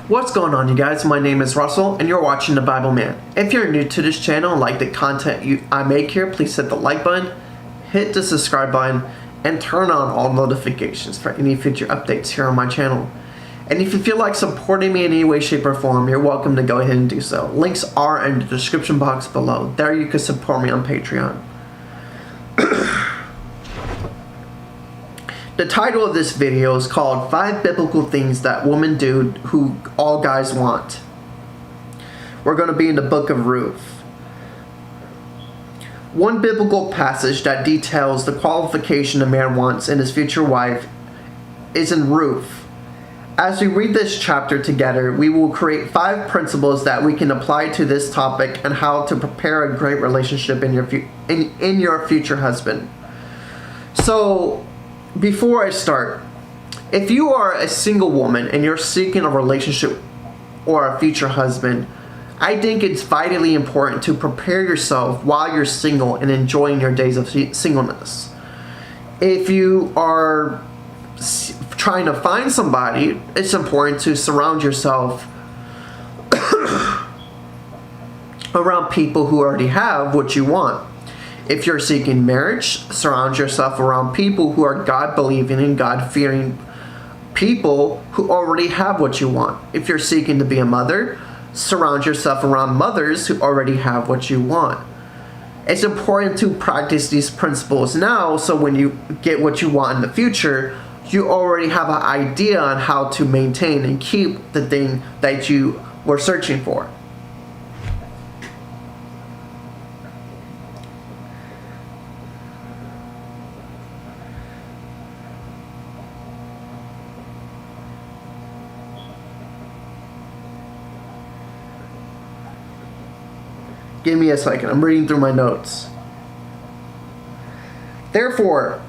What's going on, you guys? My name is Russell and you're watching The Bible Man. If you're new to this channel and like the content I make here, please hit the like button, hit the subscribe button, and turn on all notifications for any future updates here on my channel. And if you feel like supporting me in any way, shape, or form, you're welcome to go ahead and do so. Links are in the description box below. There you can support me on Patreon. The title of this video is called 5 Biblical Things That Women Do Who All Guys Want. We're going to be in the book of Ruth. One biblical passage that details the qualification a man wants in his future wife is in Ruth. As we read this chapter together, we will create 5 principles that we can apply to this topic and how to prepare a great relationship in your future husband. So, before I start, if you are a single woman and you're seeking a relationship or a future husband, I think it's vitally important to prepare yourself while you're single and enjoying your days of singleness. If you are trying to find somebody, it's important to surround yourself around people who already have what you want. If you're seeking marriage, surround yourself around people who are God-believing and God-fearing people who already have what you want. If you're seeking to be a mother, surround yourself around mothers who already have what you want. It's important to practice these principles now so when you get what you want in the future, you already have an idea on how to maintain and keep the thing that you were searching for. Give me a second. I'm reading through my notes. Therefore,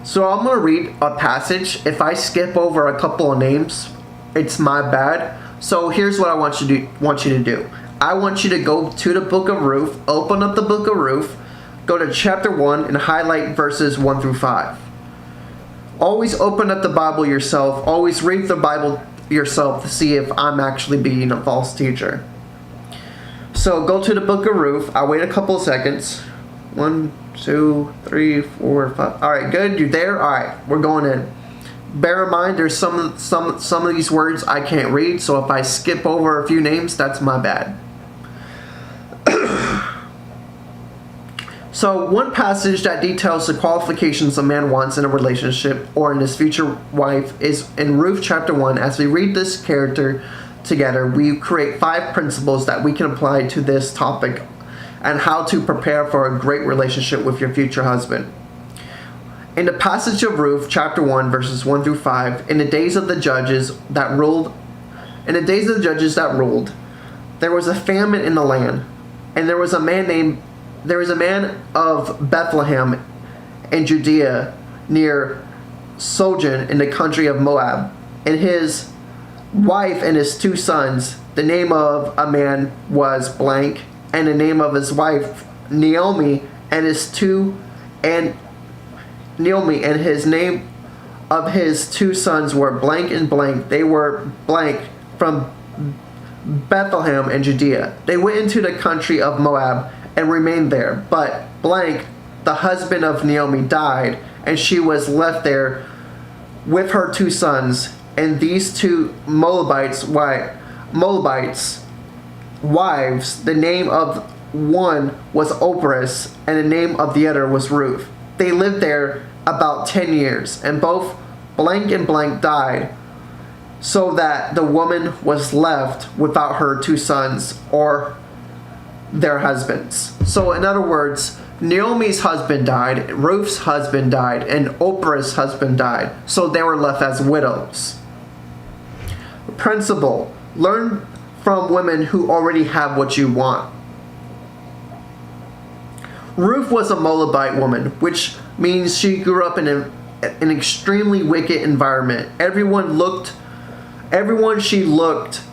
so I'm going to read a passage. If I skip over a couple of names, it's my bad. So here's what I want you to do. I want you to go to the book of Ruth, open up the book of Ruth, go to chapter 1 and highlight verses 1 through 5. Always open up the Bible yourself. Always read the Bible yourself to see if I'm actually being a false teacher. So go to the book of Ruth. I'll wait a couple of seconds. 1, 2, 3, 4, 5. Alright, good. You're there? Alright, we're going in. Bear in mind, there's some of these words I can't read, so if I skip over a few names, that's my bad. So one passage that details the qualifications a man wants in a relationship or in his future wife is in Ruth chapter 1. As we read this character together, we create 5 principles that we can apply to this topic and how to prepare for a great relationship with your future husband. In the passage of Ruth chapter 1 verses 1 through 5, in the days of the judges that ruled, there was a famine in the land, and there was a man of Bethlehem in Judea near Sojourn in the country of Moab, and his wife and his 2 sons. The name of a man was blank, and the name of his wife Naomi, and his name of his 2 sons were blank and blank. They were blank from Bethlehem and Judea. They went into the country of Moab and remained there. But blank, the husband of Naomi, died, and she was left there with her 2 sons. And these 2 Moabites wives, the name of one was Orpah, and the name of the other was Ruth. They lived there about 10 years, and both blank and blank died, so that the woman was left without her 2 sons or their husbands. So in other words, Naomi's husband died, Ruth's husband died, and Orpah's husband died. So they were left as widows. Principle: learn from women who already have what you want. Ruth was a Moabite woman, which means she grew up in an extremely wicked environment. Everywhere she looked,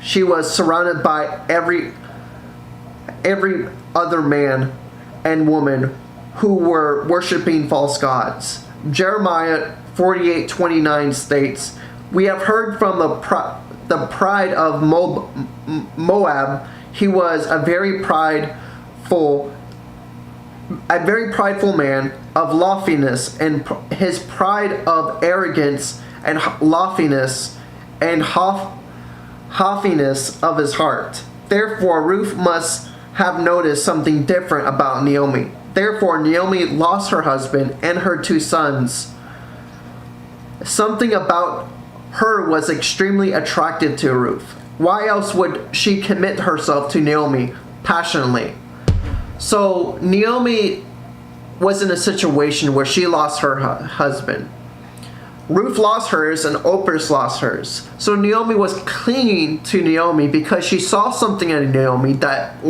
she was surrounded by every other man and women who were worshiping false gods. Jeremiah 48:29 states, "We have heard from the pride of Moab. He was a very prideful man of loftiness, and his pride of arrogance and loftiness and haughtiness of his heart." Therefore, Ruth must have noticed something different about Naomi. Therefore, Naomi lost her husband and her 2 sons. Something about her was extremely attractive to Ruth. Why else would she commit herself to Naomi passionately? So Naomi was in a situation where she lost her husband. Ruth lost hers and Orpah lost hers. So Naomi was clinging to Naomi because she saw something in Naomi that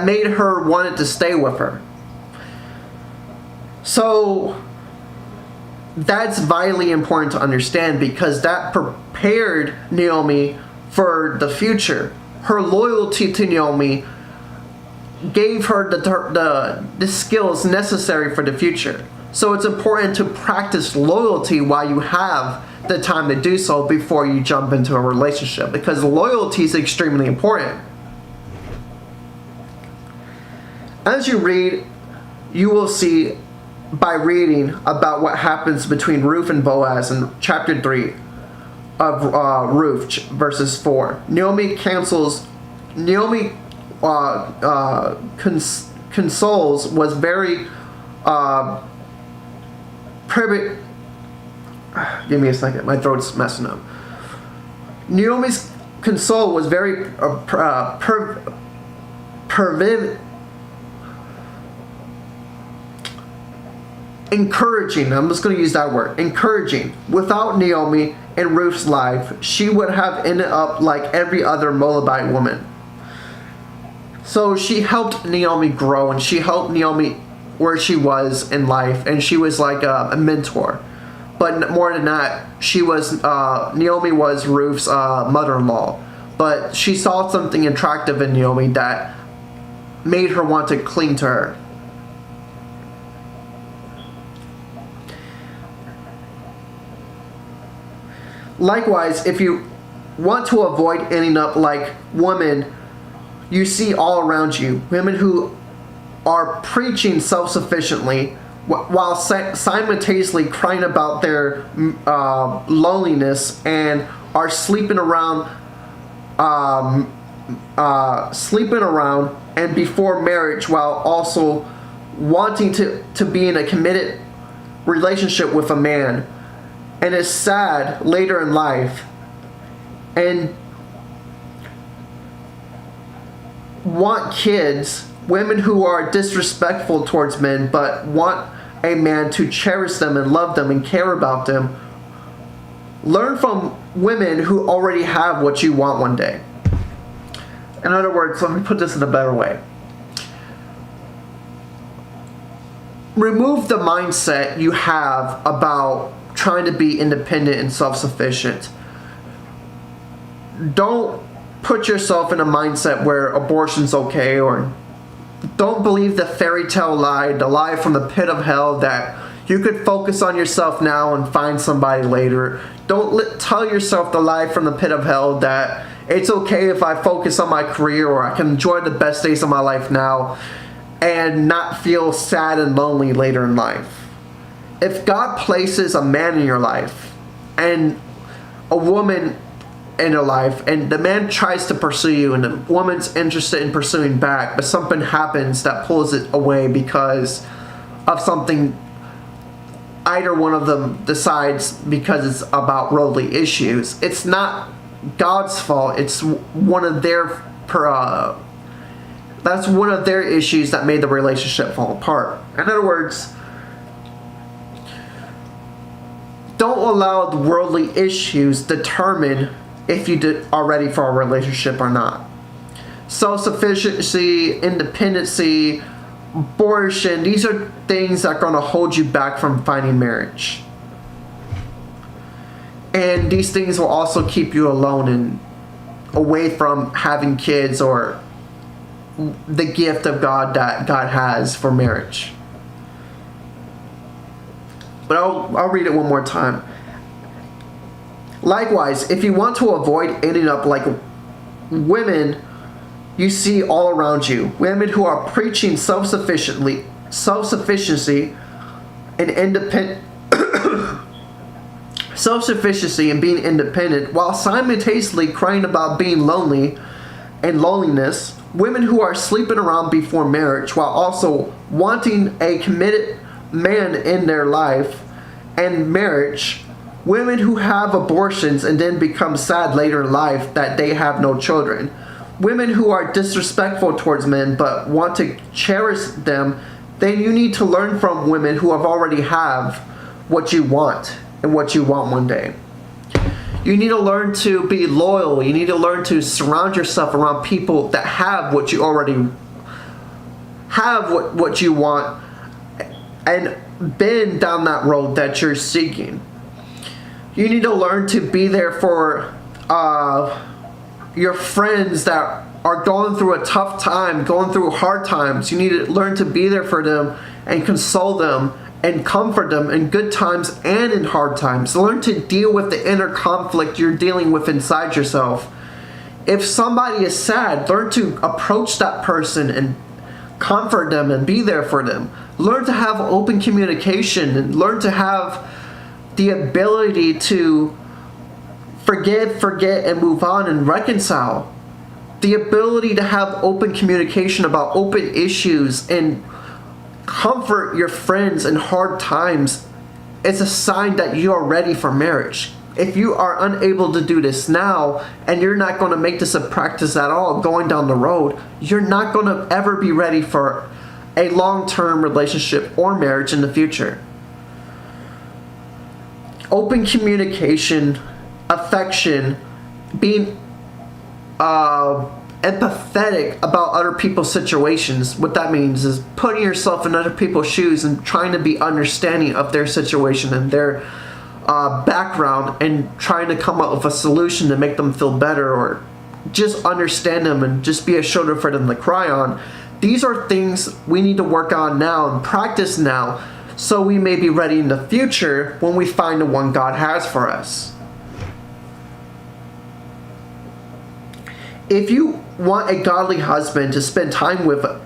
made her wanted to stay with her. So that's vitally important to understand, because that prepared Naomi for the future. Her loyalty to Naomi gave her the skills necessary for the future. So it's important to practice loyalty while you have the time to do so before you jump into a relationship, because loyalty is extremely important. As you read, you will see by reading about what happens between Ruth and Boaz in chapter 3 of Ruth, verses 4. Naomi consoles was very give me a second, my throat's messing up. Naomi's console was very encouraging. I'm just going to use that word, encouraging. Without Naomi in Ruth's life, she would have ended up like every other Moabite woman. So she helped Naomi grow, and she helped Naomi where she was in life, and she was like a mentor. But more than that, Naomi was Ruth's mother-in-law. But she saw something attractive in Naomi that made her want to cling to her. Likewise, if you want to avoid ending up like women you see all around you, women who are preaching self-sufficiently while simultaneously crying about their loneliness, and are sleeping around and before marriage, while also wanting to be in a committed relationship with a man, and is sad later in life, and want kids, women who are disrespectful towards men but want a man to cherish them and love them and care about them. Learn from women who already have what you want one day. In other words, let me put this in a better way. Remove the mindset you have about trying to be independent and self-sufficient. Don't put yourself in a mindset where abortion's okay, or don't believe the fairy tale lie, the lie from the pit of hell that you could focus on yourself now and find somebody later. Don't tell yourself the lie from the pit of hell that it's okay if I focus on my career, or I can enjoy the best days of my life now and not feel sad and lonely later in life. If God places a man in your life and a woman in your life, and the man tries to pursue you and the woman's interested in pursuing back, but something happens that pulls it away because of something either one of them decides, because it's about worldly issues, it's not God's fault. It's one of their that's one of their issues that made the relationship fall apart. In other words, don't allow the worldly issues determine if you are ready for a relationship or not. Self-sufficiency, independency, abortion, these are things that are going to hold you back from finding marriage. And these things will also keep you alone and away from having kids or the gift of God that God has for marriage. But I'll read it one more time. Likewise, if you want to avoid ending up like women you see all around you, women who are preaching self-sufficiency and self-sufficiency and being independent, while simultaneously crying about being lonely and loneliness, women who are sleeping around before marriage while also wanting a committed man in their life and marriage, women who have abortions and then become sad later in life that they have no children, women who are disrespectful towards men but want to cherish them, then you need to learn from women who already have what you want and what you want one day. You need to learn to be loyal. You need to learn to surround yourself around people that have what you already have, what you want, and been down that road that you're seeking. You need to learn to be there for your friends that are going through a tough time, going through hard times. You need to learn to be there for them and console them and comfort them in good times and in hard times. Learn to deal with the inner conflict you're dealing with inside yourself. If somebody is sad, learn to approach that person and comfort them and be there for them. Learn to have open communication and learn to have the ability to forgive, forget, and move on and reconcile. The ability to have open communication about open issues and comfort your friends in hard times is a sign that you are ready for marriage. If you are unable to do this now and you're not going to make this a practice at all going down the road, you're not going to ever be ready for a long-term relationship or marriage in the future. Open communication, affection, being empathetic about other people's situations. What that means is putting yourself in other people's shoes and trying to be understanding of their situation and their background and trying to come up with a solution to make them feel better or just understand them and just be a shoulder for them to cry on. These are things we need to work on now and practice now so we may be ready in the future when we find the one God has for us. If you want a godly husband to spend time with a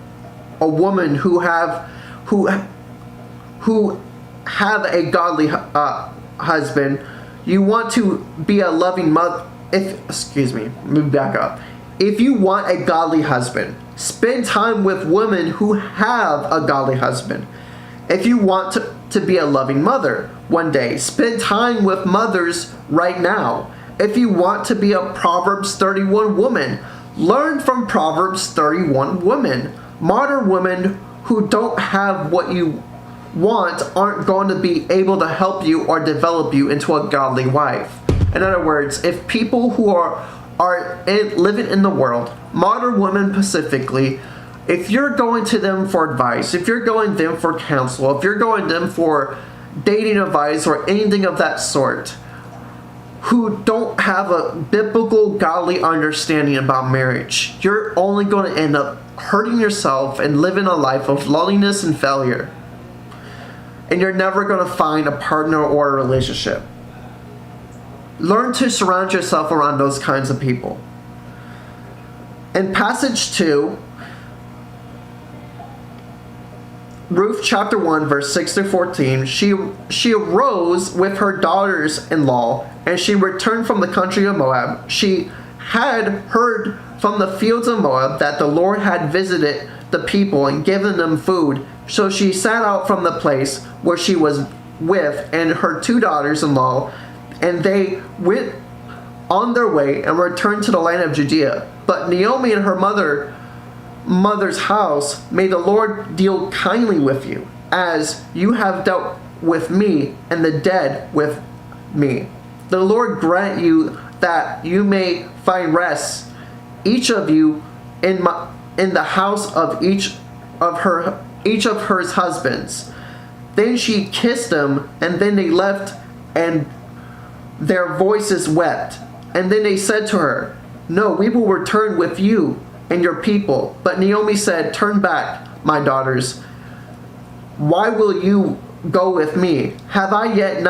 woman who have a godly husband, you want to be a loving mother. Let me back up. If you want a godly husband, spend time with women who have a godly husband. If you want to be a loving mother one day, spend time with mothers right now. If you want to be a Proverbs 31 woman, learn from Proverbs 31 women. Modern women who don't have what you want aren't going to be able to help you or develop you into a godly wife. In other words, if people who are living in the world, modern women specifically, if you're going to them for advice, if you're going to them for counsel, if you're going to them for dating advice or anything of that sort, who don't have a biblical, godly understanding about marriage, you're only going to end up hurting yourself and living a life of loneliness and failure. And you're never going to find a partner or a relationship. Learn to surround yourself around those kinds of people. In passage 2, Ruth chapter 1 verse 6 through 14, she arose with her daughters-in-law and she returned from the country of Moab. She had heard from the fields of Moab that the Lord had visited the people and given them food. So she set out from the place where she was with and her 2 daughters-in-law, and they went on their way and returned to the land of Judea. But Naomi and her mother's house, may the Lord deal kindly with you, as you have dealt with me and the dead with me. The Lord grant you that you may find rest, each of you in the house of each of her husbands. Then she kissed them, and then they left, and their voices wept. And then they said to her, "No, we will return with you and your people. But Naomi said, turn back, my daughters. Why will you go with me? Have I yet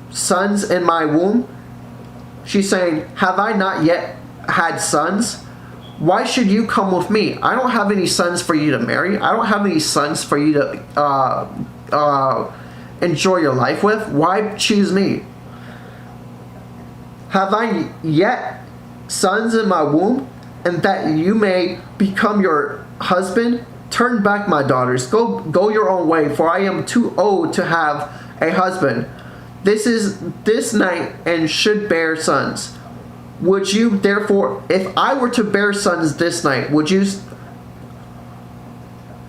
sons in my womb? She's saying, have I not yet had sons? Why should you come with me? I don't have any sons for you to marry. I don't have any sons for you to enjoy your life with. Why choose me? Have I yet sons in my womb, and that you may become your husband? Turn back, my daughters. Go your own way, for I am too old to have a husband. This night and should bear sons. Would you therefore, if I were to bear sons this night, would you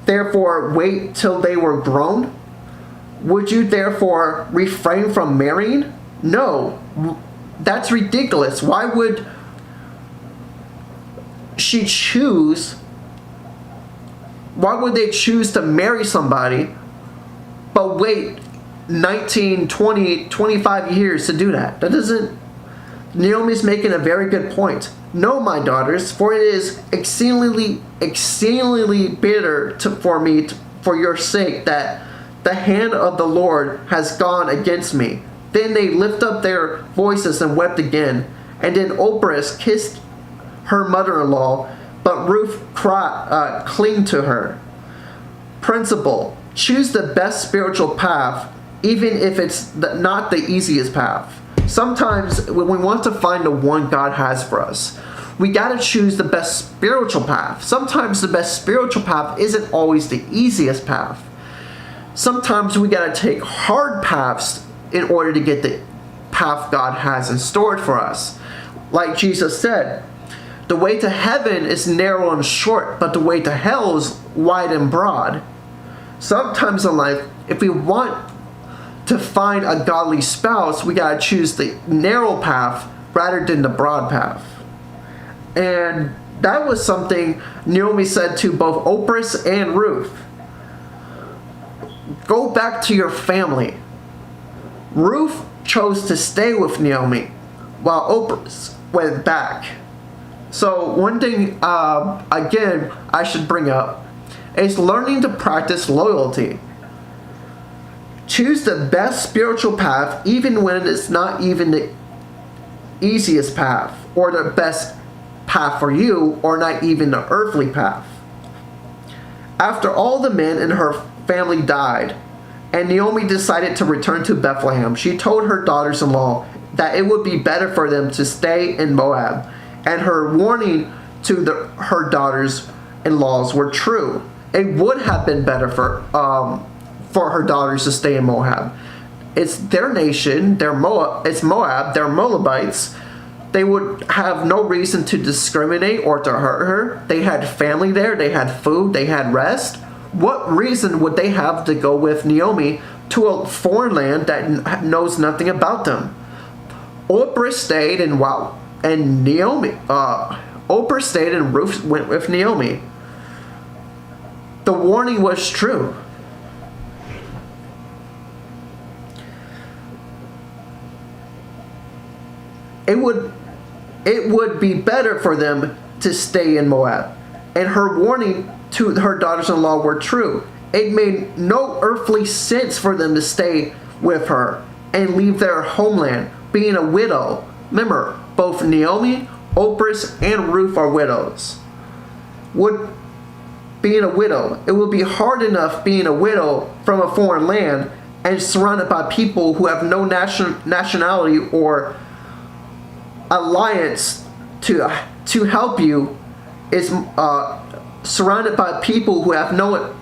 therefore wait till they were grown? Would you therefore refrain from marrying? No, that's ridiculous. Why would she choose? Why would they choose to marry somebody but wait 19, 20, 25 years to do that? That doesn't... Naomi's making a very good point. No, my daughters, for it is exceedingly bitter for your sake that the hand of the Lord has gone against me. Then they lift up their voices and wept again. And then Orpah kissed her mother-in-law, but Ruth clinged to her. Principle: choose the best spiritual path, even if it's not the easiest path. Sometimes when we want to find the one God has for us, we gotta choose the best spiritual path. Sometimes the best spiritual path isn't always the easiest path. Sometimes we gotta take hard paths in order to get the path God has in store for us. Like Jesus said, the way to heaven is narrow and short, but the way to hell is wide and broad. Sometimes in life, if we want to find a godly spouse, we gotta choose the narrow path rather than the broad path. And that was something Naomi said to both Orpah and Ruth. Go back to your family. Ruth chose to stay with Naomi, while Orpah went back. So one thing, again, I should bring up is learning to practice loyalty. Choose the best spiritual path even when it's not even the easiest path or the best path for you, or not even the earthly path. After all the men in her family died and Naomi decided to return to Bethlehem, she told her daughters-in-law that it would be better for them to stay in Moab, and her warning to her daughters-in-laws were true. It would have been better for her daughters to stay in Moab. It's their nation, it's Moab, they're Moabites. They would have no reason to discriminate or to hurt her. They had family there, they had food, they had rest. What reason would they have to go with Naomi to a foreign land that knows nothing about them? Orpah stayed, and Orpah stayed and Ruth went with Naomi. The warning was true. It would be better for them to stay in Moab. And her warning to her daughters-in-law were true. It made no earthly sense for them to stay with her and leave their homeland, being a widow. Remember, both Naomi, Orpah, and Ruth are widows. Being a widow, it would be hard enough being a widow from a foreign land and surrounded by people who have no nationality or alliance to help you, is surrounded by people who have no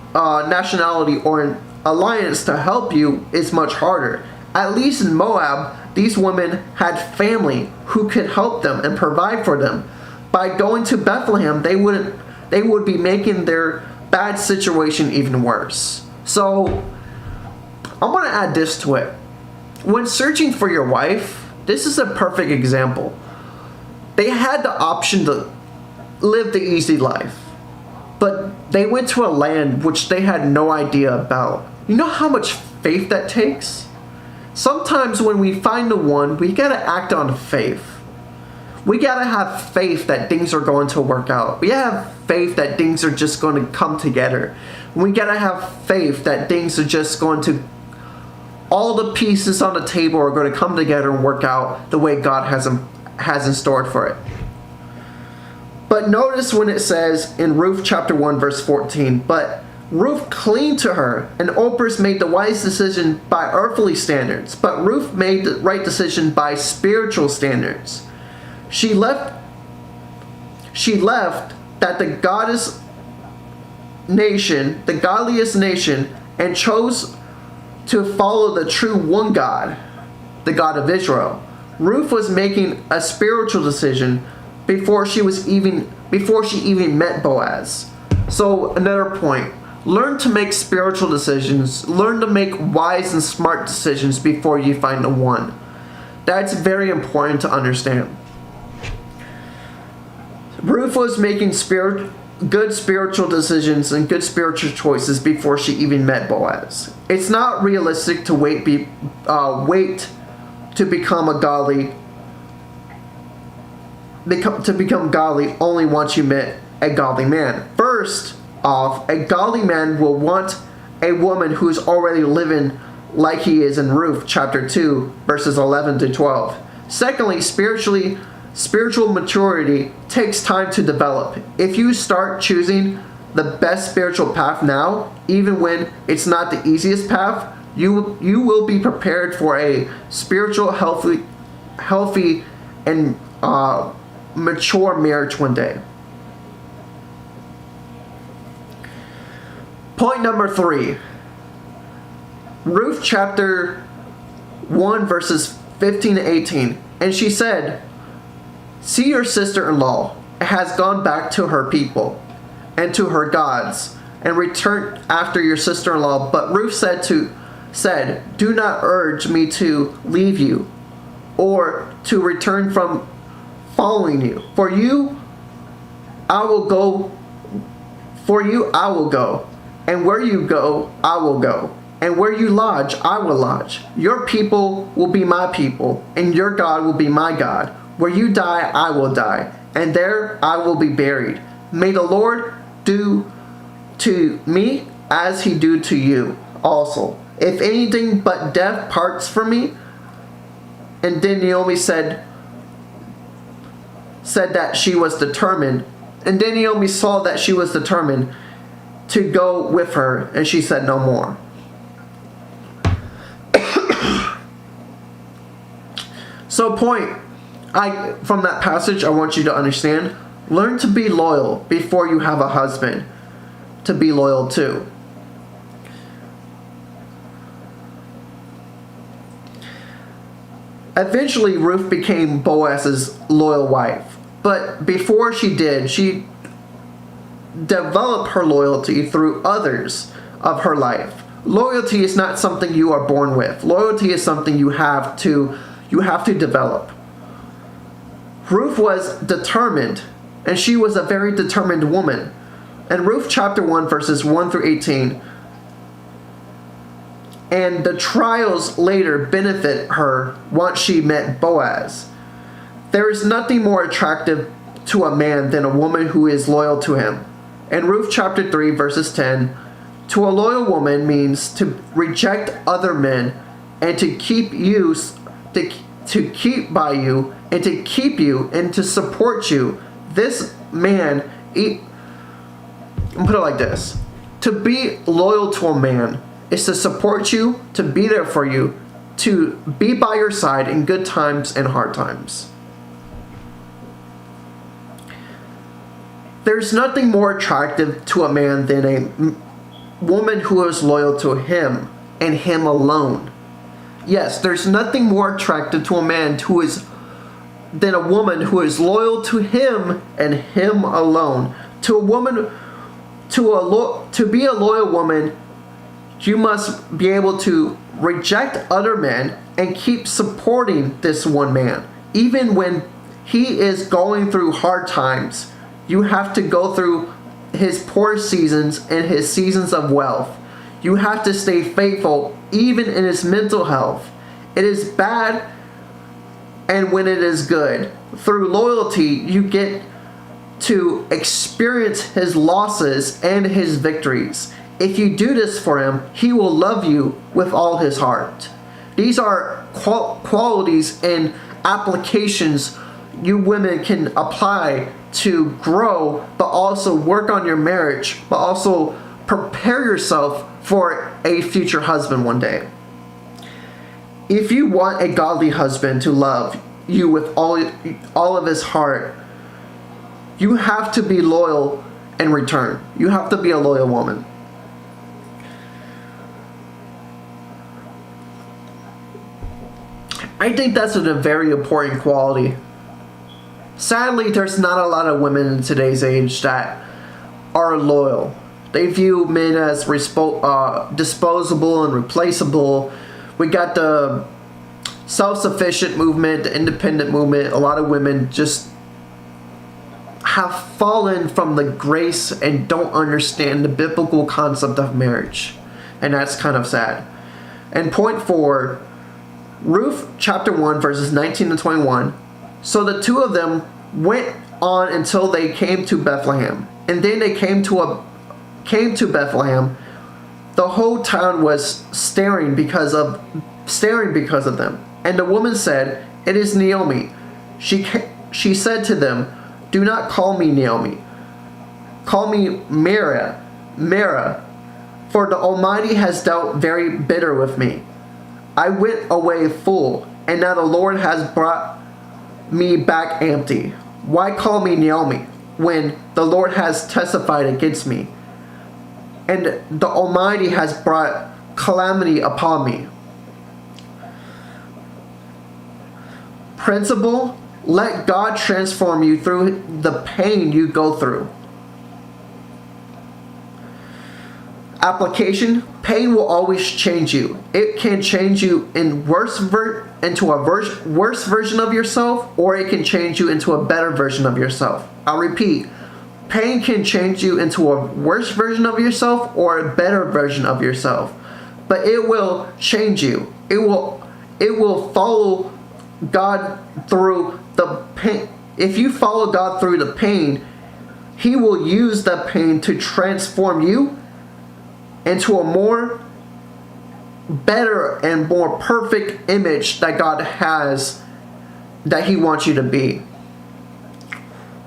nationality or an alliance to help you is much harder. At least in Moab, these women had family who could help them and provide for them. By going to Bethlehem, they would be making their bad situation even worse. So I want to add this to it. When searching for your wife, this is a perfect example. They had the option to live the easy life, but they went to a land which they had no idea about. You know how much faith that takes? Sometimes when we find the one, we gotta act on faith. We gotta have faith that things are going to work out. We gotta have faith that things are just going to come together. We gotta have faith that things are just going to, all the pieces on the table are going to come together and work out the way God has in store for it. But notice when it says in Ruth chapter 1 verse 14, but Ruth cleaved to her, and Orpah made the wise decision by earthly standards, but Ruth made the right decision by spiritual standards. She left that the goddess nation, the godliest nation, and chose to follow the true one God, the God of Israel. Ruth was making a spiritual decision before she even met Boaz. So another point, learn to make spiritual decisions. Learn to make wise and smart decisions before you find the one. That's very important to understand. Ruth was making good spiritual decisions and good spiritual choices before she even met Boaz. It's not realistic to wait to become godly only once you met a godly man. First off, a godly man will want a woman who's already living like he is in Ruth chapter 2 verses 11 to 12. Secondly, spiritual maturity takes time to develop. If you start choosing the best spiritual path now, even when it's not the easiest path, you will be prepared for a spiritual, healthy and mature marriage one day. Point number 3. Ruth chapter 1 verses 15 to 18. And she said, see, your sister-in-law has gone back to her people and to her gods and returned after your sister-in-law. But Ruth said, do not urge me to leave you or to return from following you. For you I will go, and where you go, I will go, and where you lodge, I will lodge. Your people will be my people, and your God will be my God. Where you die, I will die, and there I will be buried. May the Lord do to me as he do to you also. If anything but death parts from me. And then Naomi said that she was determined. And then Naomi saw that she was determined to go with her, and she said no more. So from that passage, I want you to understand, learn to be loyal before you have a husband to be loyal to. Eventually, Ruth became Boaz's loyal wife. But before she did, she developed her loyalty through others of her life. Loyalty is not something you are born with. Loyalty is something you have to develop. Ruth was determined, and she was a very determined woman. In Ruth chapter 1 verses 1 through 18, and the trials later benefit her once she met Boaz. There is nothing more attractive to a man than a woman who is loyal to him. In Ruth chapter 3 verses 10, to a loyal woman means to reject other men and to keep by you and to keep you and to support you. This man, I'll put it like this. To be loyal to a man is to support you, to be there for you, to be by your side in good times and hard times. There's nothing more attractive to a man than a woman who is loyal to him and him alone. Yes, there's nothing more attractive to a man than a woman who is loyal to him and him alone. To be a loyal woman, you must be able to reject other men and keep supporting this one man. Even when he is going through hard times, you have to go through his poor seasons and his seasons of wealth. You have to stay faithful even in his mental health. It is bad and when it is good. Through loyalty, you get to experience his losses and his victories. If you do this for him, he will love you with all his heart. These are qualities and applications you women can apply to grow, but also work on your marriage, but also prepare yourself for a future husband one day. If you want a godly husband to love you with all of his heart, you have to be loyal in return. You have to be a loyal woman. I think that's a very important quality. Sadly, there's not a lot of women in today's age that are loyal. They view men as disposable and replaceable. We got the self-sufficient movement, the independent movement. A lot of women just have fallen from the grace and don't understand the biblical concept of marriage. And that's kind of sad. And point 4, Ruth chapter 1 verses 19 and 21. So the two of them went on until they came to Bethlehem. And then they came to Bethlehem. The whole town was staring because of them. And the woman said, "It is Naomi." She said to them, "Do not call me Naomi. Call me Mara, for the Almighty has dealt very bitter with me. I went away full, and now the Lord has brought me back empty. Why call me Naomi when the Lord has testified against me, and the Almighty has brought calamity upon me?" Principle: let God transform you through the pain you go through. Application: pain will always change you. It can change you into a worse version of yourself, or it can change you into a better version of yourself. I'll repeat. Pain can change you into a worse version of yourself or a better version of yourself. But it will change you. It will follow God through the pain. If you follow God through the pain, he will use the pain to transform you into a more better and more perfect image that God has, that he wants you to be.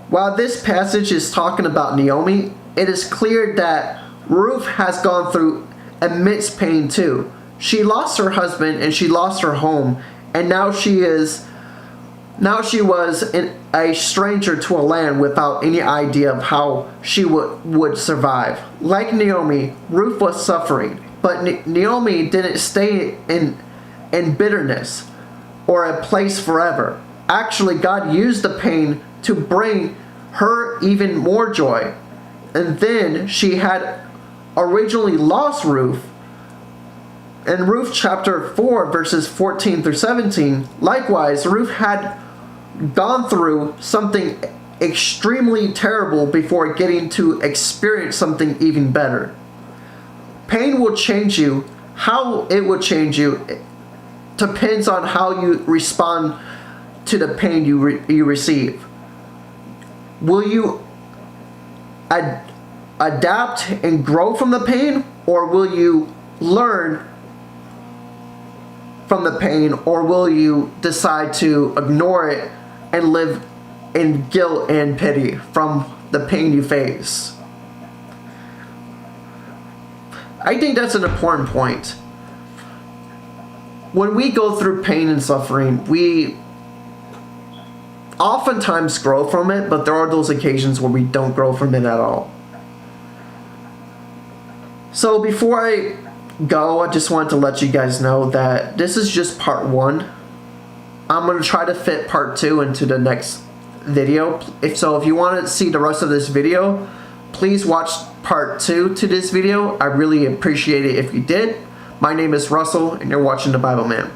While this passage is talking about Naomi, it is clear that Ruth has gone through immense pain too. She lost her husband and she lost her home, and now she was a stranger to a land without any idea of how she would survive. Like Naomi, Ruth was suffering, but Naomi didn't stay in bitterness or a place forever. Actually, God used the pain to bring her even more joy. And then she had originally lost Ruth. In Ruth chapter 4 verses 14 through 17, likewise, Ruth had gone through something extremely terrible before getting to experience something even better. Pain will change you. How it will change you depends on how you respond to the pain you receive. Will you adapt and grow from the pain, or will you learn from the pain, or will you decide to ignore it and live in guilt and pity from the pain you face? I think that's an important point. When we go through pain and suffering, we oftentimes grow from it, but there are those occasions where we don't grow from it at all. So before I go, I just wanted to let you guys know that this is just part 1. I'm going to try to fit part 2 into the next video. If you want to see the rest of this video, please watch part 2 to this video. I really appreciate it if you did. My name is Russell, and you're watching The Bible Man.